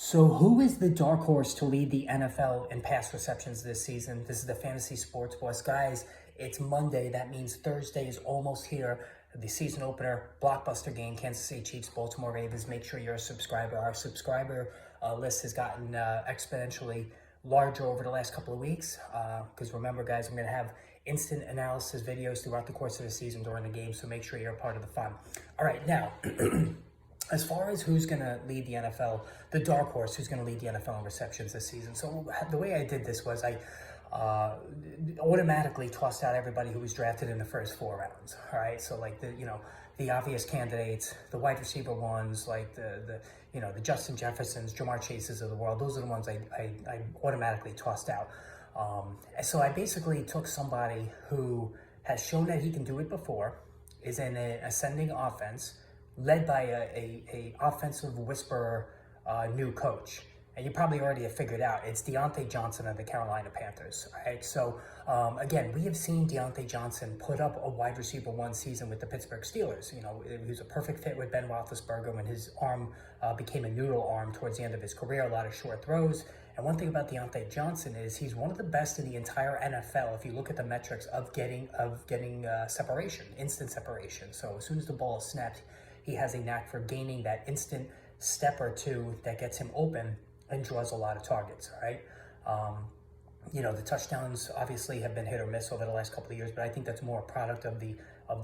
So, who is the dark horse to lead the NFL in pass receptions this season? This is the Fantasy Sports Boss. Guys, it's Monday. That means Thursday is almost here. The season opener, blockbuster game, Kansas City Chiefs, Baltimore Ravens. Make sure you're a subscriber. Our subscriber list has gotten exponentially larger over the last couple of weeks. Because remember, guys, I'm going to have instant analysis videos throughout the course of the season during the game. So make sure you're a part of the fun. All right, now. As far as who's going to lead the NFL, the dark horse, who's going to lead the NFL in receptions this season. So the way I did this was I automatically tossed out everybody who was drafted in the first 4 rounds. All right, so like the obvious candidates, the wide receiver ones, like the Justin Jeffersons, Jamar Chases of the world. Those are the ones I automatically tossed out. So I basically took somebody who has shown that he can do it before, is in an ascending offense, led by a offensive whisperer new coach. And you probably already have figured out, it's Diontae Johnson of the Carolina Panthers. Right? So, again, we have seen Diontae Johnson put up a wide receiver 1 season with the Pittsburgh Steelers. You know, he was a perfect fit with Ben Roethlisberger when his arm became a noodle arm towards the end of his career, a lot of short throws. And one thing about Diontae Johnson is he's one of the best in the entire NFL if you look at the metrics of getting separation, instant separation. So as soon as the ball is snapped, he has a knack for gaining that instant step or two that gets him open and draws a lot of targets, all right? The touchdowns obviously have been hit or miss over the last couple of years, but I think that's more a product of the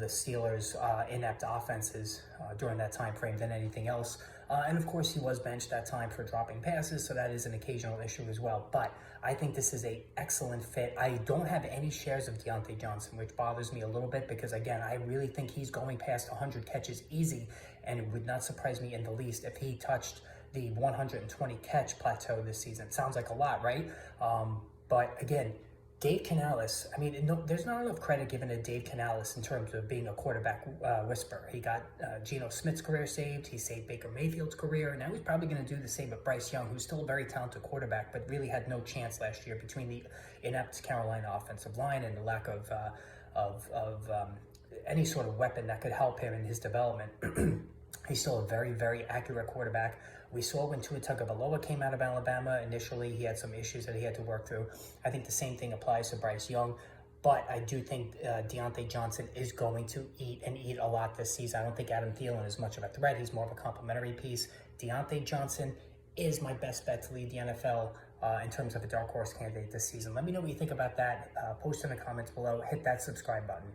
Steelers' inept offenses during that time frame than anything else. And of course, he was benched that time for dropping passes, so that is an occasional issue as well. But I think this is an excellent fit. I don't have any shares of Diontae Johnson, which bothers me a little bit because, again, I really think he's going past 100 catches easy, and it would not surprise me in the least if he touched the 120 catch plateau this season. Sounds like a lot, right? But again, Dave Canales, I mean, there's not enough credit given to Dave Canales in terms of being a quarterback whisperer. He got Geno Smith's career saved. He saved Baker Mayfield's career. And now he's probably going to do the same with Bryce Young, who's still a very talented quarterback, but really had no chance last year between the inept Carolina offensive line and the lack of any sort of weapon that could help him in his development. He's still a very, very accurate quarterback. We saw when Tua Tagovailoa came out of Alabama. Initially, he had some issues that he had to work through. I think the same thing applies to Bryce Young. But I do think Diontae Johnson is going to eat a lot this season. I don't think Adam Thielen is much of a threat. He's more of a complementary piece. Diontae Johnson is my best bet to lead the NFL in terms of a dark horse candidate this season. Let me know what you think about that. Post in the comments below. Hit that subscribe button.